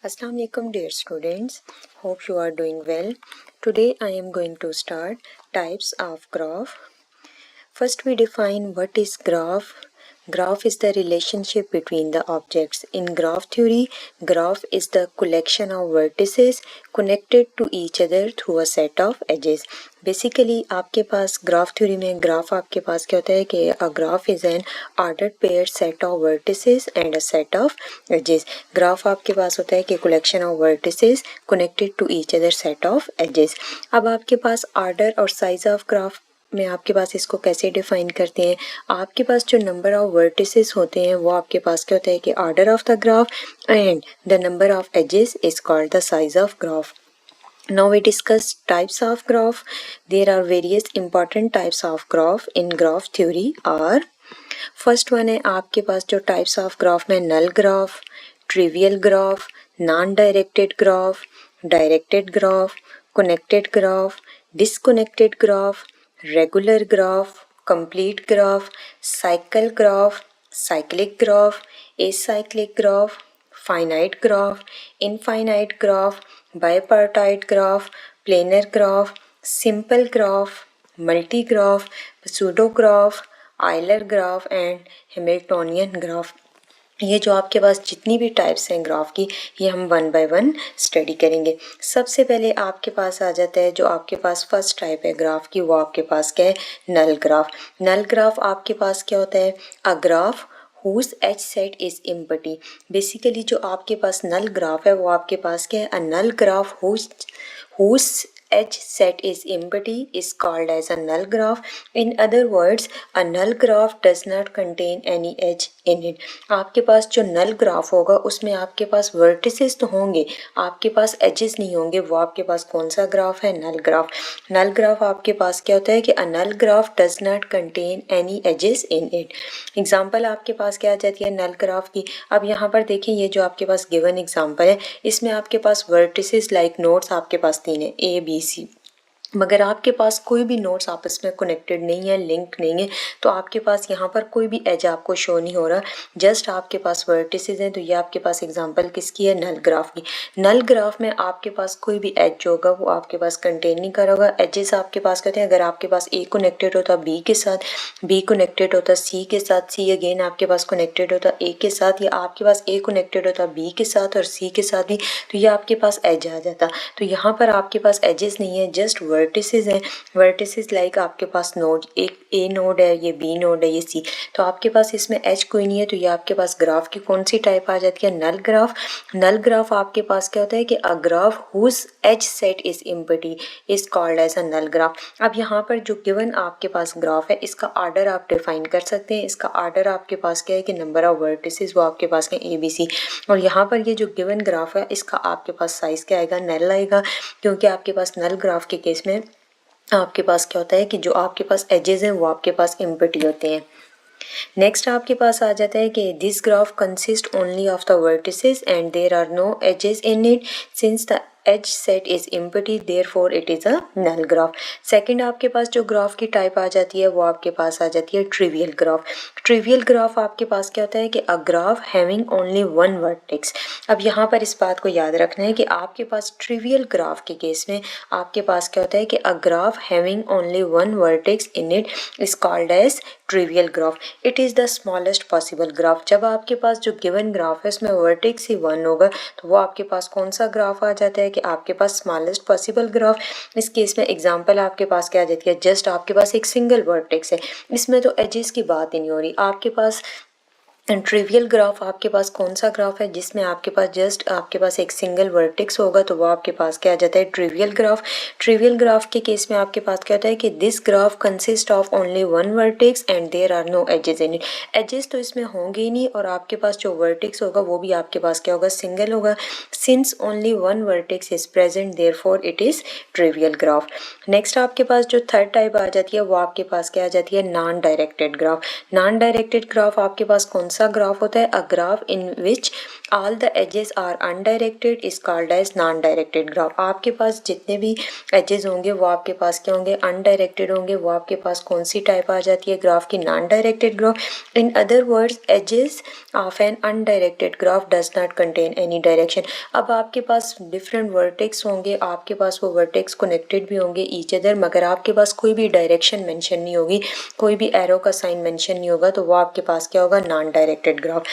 Assalamu alaikum dear students. Hope you are doing well. Today I am going to start types of graph. First we define what is graph. Graph is the relationship between the objects. In graph theory, graph is the collection of vertices connected to each other through a set of edges. Basically आपके पास graph theory में graph आपके पास क्या होता है कि a graph is an ordered pair set of vertices and a set of edges. Graph आपके पास होता है कि collection of vertices connected to each other set of edges. अब आपके पास ऑर्डर और साइज ऑफ ग्राफ में आपके पास इसको कैसे डिफाइन करते हैं. आपके पास जो नंबर ऑफ वर्टिसेस होते हैं वो आपके पास क्या होता है कि order of the graph and the number of edges is called the size of graph. Now we discuss types of graph. There are various important types of graph in graph theory are first one है आपके पास जो types of graph में null graph, trivial graph, non-directed graph, directed graph, connected graph, disconnected graph, regular graph, complete graph, cycle graph, cyclic graph, acyclic graph, finite graph, infinite graph, bipartite graph, planar graph, simple graph, multigraph, pseudo graph, Euler graph and Hamiltonian graph. ये जो आपके पास जितनी भी types हैं graph की ये हम one by one study करेंगे. सबसे पहले आपके पास आ जाता है जो आपके पास फर्स्ट टाइप है ग्राफ की, वो आपके पास क्या है, नल ग्राफ. नल ग्राफ आपके पास क्या होता है, a graph whose H set is empty. Basically जो आपके पास नल ग्राफ है वो आपके पास क्या है, अ null graph whose edge set is empty is called as a null graph. In other words, a null graph does not contain any edge in it. आपके पास जो null graph होगा उसमें आपके पास vertices तो होंगे, आपके पास edges नहीं होंगे. वो आपके पास कौन सा ग्राफ है, null graph. null graph आपके पास क्या होता है कि a null graph does not contain any edges in it. Example आपके पास क्या आ जाती है null graph की. अब यहाँ पर देखिए ये जो आपके पास गिवन एग्जाम्पल है इसमें आपके पास vertices like nodes आपके पास तीन है, A B C. मगर आपके पास कोई भी नोट्स आपस में कनेक्टेड नहीं है, लिंक नहीं है, तो आपके पास यहाँ पर कोई भी एज आपको शो नहीं हो रहा, जस्ट आपके पास वर्टिसेस हैं. तो ये आपके पास एग्जांपल किसकी है, नल ग्राफ की. नल ग्राफ में आपके पास कोई भी एज जो होगा वो आपके पास कंटेन नहीं कर होगा. एजेस आपके पास कहते हैं अगर आपके पास ए कनेक्टेड होता बी के साथ, बी कनेक्टेड होता सी के साथ, सी अगेन आपके पास कनेक्टेड होता ए के साथ, या आपके पास ए कनेक्टेड होता बी के साथ और सी के साथ भी, तो ये आपके पास एज आ जाता. तो यहाँ पर आपके पास एजेस नहीं है, जस्ट वर्टिसेस हैं. वर्टिसेस लाइक आपके पास नोड, एक ए नोड है, ये बी नोड है, ये सी. तो आपके पास इसमें एज कोई नहीं है, तो ये आपके पास ग्राफ की कौन सी टाइप आ जाती है, नल ग्राफ. नल ग्राफ आपके पास क्या होता है कि a graph whose edge set is empty is called as a null graph. अब यहाँ पर जो गिवन आपके पास ग्राफ है इसका ऑर्डर आप डिफाइन कर सकते हैं. इसका ऑर्डर आपके पास क्या है कि नंबर ऑफ वर्टिसेस वो आपके पास है ए बी सी. और यहाँ पर ये जो गिवन ग्राफ है इसका आपके पास साइज क्या आएगा, नल आएगा, क्योंकि आपके पास नल ग्राफ के केस में आपके पास क्या होता है कि जो आपके पास एजेस हैं वो आपके पास एम्प्टी होते हैं. नेक्स्ट आपके पास आ जाता है कि this graph consist only of the vertices and there are no edges in it since the edge set is empty therefore it is a null graph. Second आपके पास जो ग्राफ की टाइप आ जाती है वो आपके पास आ जाती है ट्रिवियल ग्राफ. ट्रिवियल ग्राफ आपके पास क्या होता है कि a graph having only one vertex. अब यहाँ पर इस बात को याद रखना है कि आपके पास ट्रिवियल ग्राफ के केस में आपके पास क्या होता है कि a graph having only one vertex in it is called as trivial graph. It is the smallest possible graph. जब आपके पास जो गिवन ग्राफ है उसमें वर्टेक्स ही वन होगा तो वो आपके पास कौन सा ग्राफ आ जाता है कि आपके पास स्मॉलेस्ट पॉसिबल ग्राफ. इस केस में एग्जांपल आपके पास क्या आ जाती है, जस्ट आपके पास एक सिंगल वर्टेक्स है, इसमें तो एजेस की बात ही नहीं हो रही. आपके पास ट्रिवियल ग्राफ आपके पास कौन सा ग्राफ है जिसमें आपके पास जस्ट आपके पास एक सिंगल वर्टेक्स होगा, तो वो आपके पास क्या आ जाता है, ट्रिवियल ग्राफ. ट्रिवियल ग्राफ के केस में आपके पास क्या होता है कि this graph consist of only one vertex and there are no edges in it. Edges तो इसमें होंगे ही नहीं और आपके पास जो वर्टेक्स होगा वो भी आपके पास क्या होगा, सिंगल होगा. Since only one vertex is present therefore it is trivial graph. Next आपके पास जो थर्ड टाइप आ जाती है वो आपके पास क्या आ जाती है, non directed graph. Non directed graph आपके पास कौन सा ग्राफ होता है? A graph in which all the edges are undirected is called as non directed graph. आपके पास जितने भी एजेस होंगे वो आपके पास क्या होंगे? अनडायरेक्टेड होंगे। वो आपके पास कौन सी टाइप आ जाती है ग्राफ की? Non directed graph. In other words edges of an undirected graph does not contain any direction. अब आपके पास डिफरेंट वर्टेक्स होंगे, आपके पास वो वर्टेक्स कनेक्टेड भी होंगे ईच अदर, मगर आपके पास कोई भी डायरेक्शन मेंशन नहीं होगी, कोई भी एरो का साइन मेंशन नहीं होगा, तो वो आपके पास क्या होगा? Non directed graph.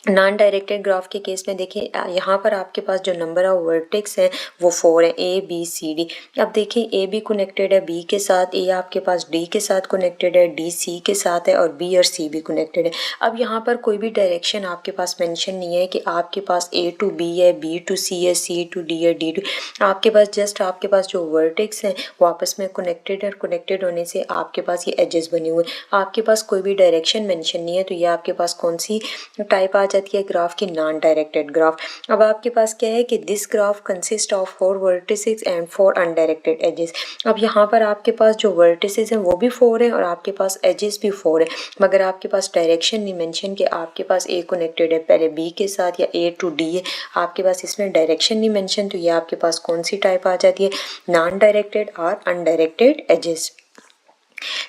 Non directed graph के केस में देखिए यहाँ पर आपके पास जो नंबर ऑफ वर्टेक्स हैं वो 4 है, ए बी सी डी। अब देखिए ए बी कनेक्टेड है बी के साथ, ए आपके पास डी के साथ कनेक्टेड है, डी सी के साथ है और बी और सी भी कनेक्टेड है। अब यहाँ पर कोई भी डायरेक्शन आपके पास मेंशन नहीं है कि आपके पास ए टू बी है, बी टू सी है, सी टू डी है, डी टू। आपके पास जस्ट आपके पास जो वर्टेक्स हैं वो आपस में कनेक्टेड है, कनेक्टेड होने से आपके पास ये एजेस बने हुए। आपके पास कोई भी डायरेक्शन मेंशन नहीं है, तो ये आपके पास कौन सी टाइप आ जाती है ग्राफ की? Non directed graph. अब आपके पास क्या है कि this graph consist of 4 vertices and 4 undirected edges. अब यहाँ पर आपके पास जो वर्टिसेस हैं वो भी 4 है और आपके पास एजेस भी 4 है, मगर आपके पास डायरेक्शन नहीं मेंशन कि आपके पास ए कनेक्टेड है पहले बी के साथ या ए टू डी है, आपके पास इसमें डायरेक्शन नहीं मेंशन, तो ये आपके पास कौन सी टाइप आ जाती है? नॉन डायरेक्टेड और undirected edges.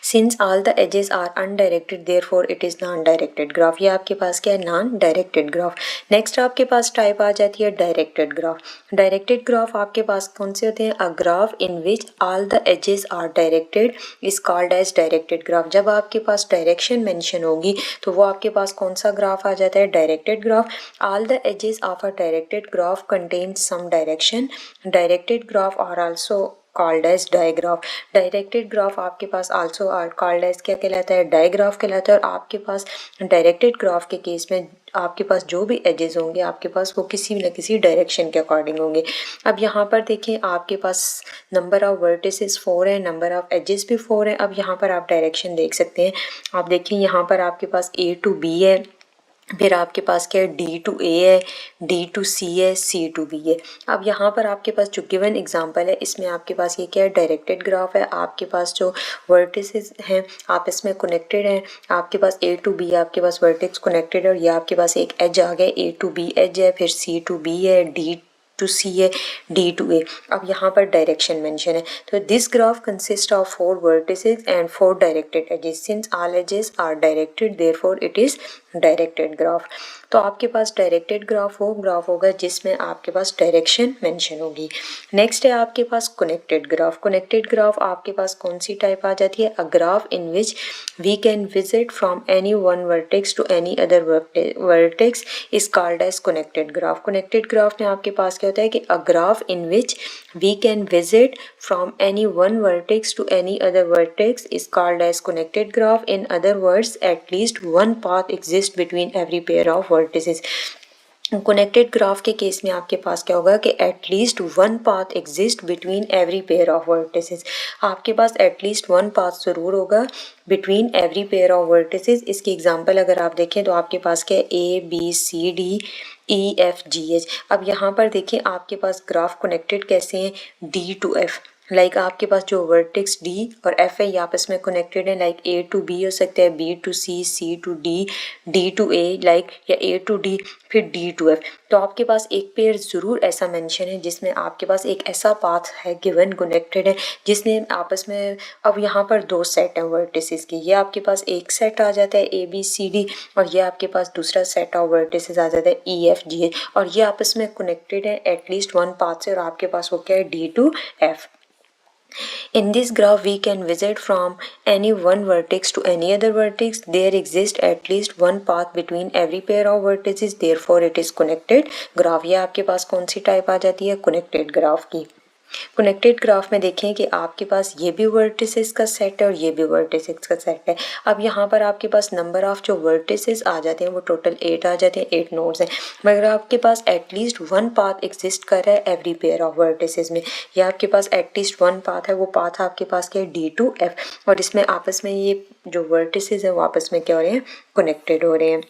Since all the edges are undirected, therefore it is non-directed graph। ये आपके पास क्या है? non-directed graph। नेक्स्ट आपके पास टाइप आ जाती है डायरेक्टेड ग्राफ। डायरेक्टेड ग्राफ आपके पास कौन से होते हैं? A graph in which all the edges are directed is called as directed graph. जब आपके पास डायरेक्शन मेंशन होगी तो वो आपके पास कौन सा ग्राफ आ जाता है? Directed graph. All the edges of a directed graph contains some direction. Directed graph are also called as digraph. Directed graph आपके पास आल्सो आर कॉल्ड एज क्या कहलाता है? डायग्राफ कहलाता है। और आपके पास डायरेक्टेड ग्राफ के केस में आपके पास जो भी एजेस होंगे आपके पास वो किसी न किसी डायरेक्शन के अकॉर्डिंग होंगे। अब यहाँ पर देखें आपके पास नंबर ऑफ वर्टिसेस 4 है, नंबर ऑफ एजेस भी 4 है। अब यहाँ पर आप डायरेक्शन देख सकते हैं। आप देखिए यहाँ पर आपके पास ए टू बी है, फिर आपके पास क्या है? डी टू ए है, डी टू सी है, सी टू बी है। अब यहाँ पर आपके पास जो गिवन एग्जांपल है इसमें आपके पास ये क्या है? डायरेक्टेड ग्राफ है। आपके पास जो वर्टिसेस हैं आपस में कनेक्टेड हैं। आपके पास ए टू बी आपके पास वर्टेक्स कनेक्टेड है और ये आपके पास एक एज आ गया, ए टू बी एज है, फिर सी टू बी है, डी टू सी है, डी टू ए। अब यहाँ पर डायरेक्शन मेंशन है। तो this graph consist of 4 vertices and 4 directed edges. Since all edges are directed therefore it is directed graph. तो आपके पास डायरेक्टेड ग्राफ वो ग्राफ होगा जिसमें आपके पास डायरेक्शन मेंशन होगी। नेक्स्ट है आपके पास कनेक्टेड ग्राफ। कनेक्टेड ग्राफ आपके पास कौन सी टाइप आ जाती है? A graph in which we can visit from any one vertex to any other vertex is called as connected graph. Connected graph में आपके पास क्या होता है कि a graph in which we can visit from any one vertex to any other vertex is called as connected graph. In other words at least one path exist between every pair of vertices. Connected graph के case में आपके पास क्या होगा कि at least one path exist between every pair of vertices. आपके पास at least one path ज़रूर होगा between every pair of vertices. इसकी एग्जांपल अगर आप देखें तो आपके पास क्या है? A B C D E F G H. अब यहाँ पर देखिए आपके पास ग्राफ कनेक्टेड कैसे हैं? D to F. लाइक आपके पास जो वर्टेक्स डी और एफ है ये आपस में कनेक्टेड है। लाइक ए टू बी हो सकता है, B to C, C to D, D to A, like या ए टू डी फिर डी टू एफ। तो आपके पास एक पेयर ज़रूर ऐसा मेंशन है जिसमें आपके पास एक ऐसा पाथ है गिवन कनेक्टेड है जिसने आपस में, अब यहाँ पर 2 सेट हैं वर्टिसेस की। ये आपके पास एक सेट आ जाता है ए बी सी डी और ये आपके पास दूसरा सेट ऑफ वर्टिसेस आ जाता है ई एफ जी एच और ये आपस में कनेक्टेड है एटलीस्ट वन पाथ से और आपके पास वो क्या है? D to F. In this graph, we can visit from any one vertex to any other vertex. There exists at least one path between every pair of vertices. Therefore, it is connected graph। ये आपके पास कौन सी type आ जाती है? Connected graph की। Connected graph में देखें कि आपके पास ये भी वर्टिसेस का सेट है और ये भी वर्टिसेस का सेट है। अब यहाँ पर आपके पास नंबर ऑफ जो वर्टिसेस आ जाते हैं वो टोटल 8 आ जाते हैं, 8 नोड्स हैं, मगर आपके पास एटलीस्ट वन पाथ एग्जिस्ट कर रहा है एवरी पेयर ऑफ वर्टिसेस में। या आपके पास एटलीस्ट वन पाथ है, वो पाथ आपके पास क्या है? D to F. और इसमें आपस में ये जो वर्टिसेस हैं वो आपस में क्या हो रहे हैं? कनेक्टेड हो रहे हैं।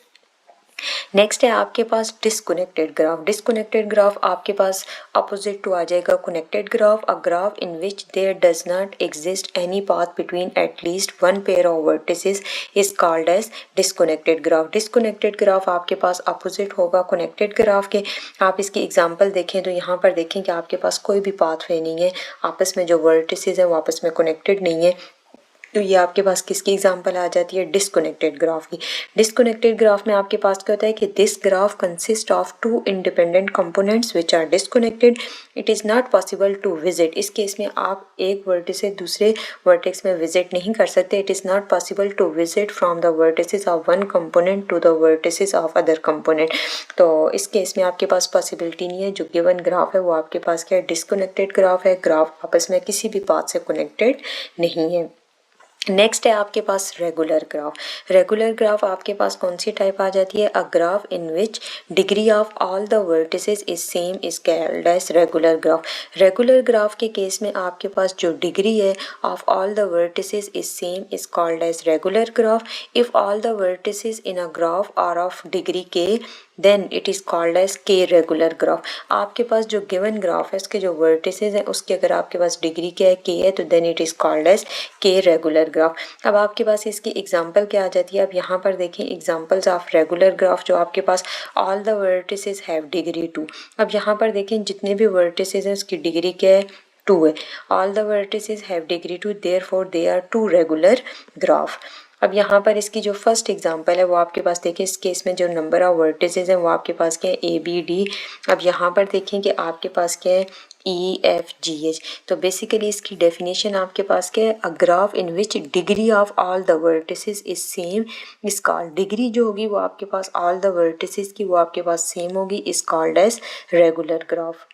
नेक्स्ट है आपके पास डिसकनेक्टेड ग्राफ। डिसकनेक्टेड ग्राफ आपके पास अपोजिट टू आ जाएगा connected graph, a graph in which there does not exist any path between at least one pair of vertices is called as disconnected graph. Disconnected graph आपके पास opposite होगा connected graph के। आप इसकी एग्जांपल देखें तो यहाँ पर देखें कि आपके पास कोई भी पाथवे नहीं है, आपस में जो वर्टिसेस हैं वो आपस में कनेक्टेड नहीं है, तो ये आपके पास किसकी एग्जांपल आ जाती है, डिसकनेक्टेड ग्राफ की। डिसकनेक्टेड ग्राफ में आपके पास क्या होता है कि this graph consist of two independent components which are disconnected, it is not possible to visit. इस केस में आप एक वर्टेक्स से दूसरे वर्टेक्स में विजिट नहीं कर सकते। It is not possible to visit from the vertices of one component to the vertices of other component. तो इस केस में आपके पास पॉसिबिलिटी नहीं है। जो गिवन ग्राफ है वो आपके पास क्या है, डिसकनेक्टेड ग्राफ है। ग्राफ आपस में किसी भी पाथ से कनेक्टेड नहीं है। नेक्स्ट है आपके पास रेगुलर ग्राफ। रेगुलर ग्राफ आपके पास कौन सी टाइप आ जाती है, a graph in which degree of all the vertices is same is called as regular graph. Regular graph के केस में आपके पास जो डिग्री है of all the vertices is same is called as regular graph. If all the vertices in a graph are of degree k then it is called as K regular graph. आपके पास जो given graph है उसके जो vertices हैं उसके अगर आपके पास डिग्री क्या है, के है, तो then it is called as K regular graph. अब आपके पास इसकी एग्जांपल क्या आ जाती है, अब यहाँ पर देखें एग्जांपल्स ऑफ रेगुलर ग्राफ जो आपके पास all the vertices have degree 2। अब यहाँ पर देखें जितने भी वर्टिसेस हैं उसकी डिग्री क्या है, 2 है। All the vertices have degree 2 therefore they are 2 regular graph. अब यहाँ पर इसकी जो फर्स्ट एग्जांपल है वो आपके पास देखें, इस केस में जो नंबर ऑफ वर्टिसेस हैं वो आपके पास क्या है, ए बी डी। अब यहाँ पर देखें कि आपके पास क्या है, ई एफ जी एच। तो बेसिकली इसकी डेफिनेशन आपके पास क्या है, a graph in which degree of all the vertices is same is called. Degree जो होगी वो आपके पास ऑल द वर्टिसेस की वो आपके पास सेम होगी, is called as regular graph.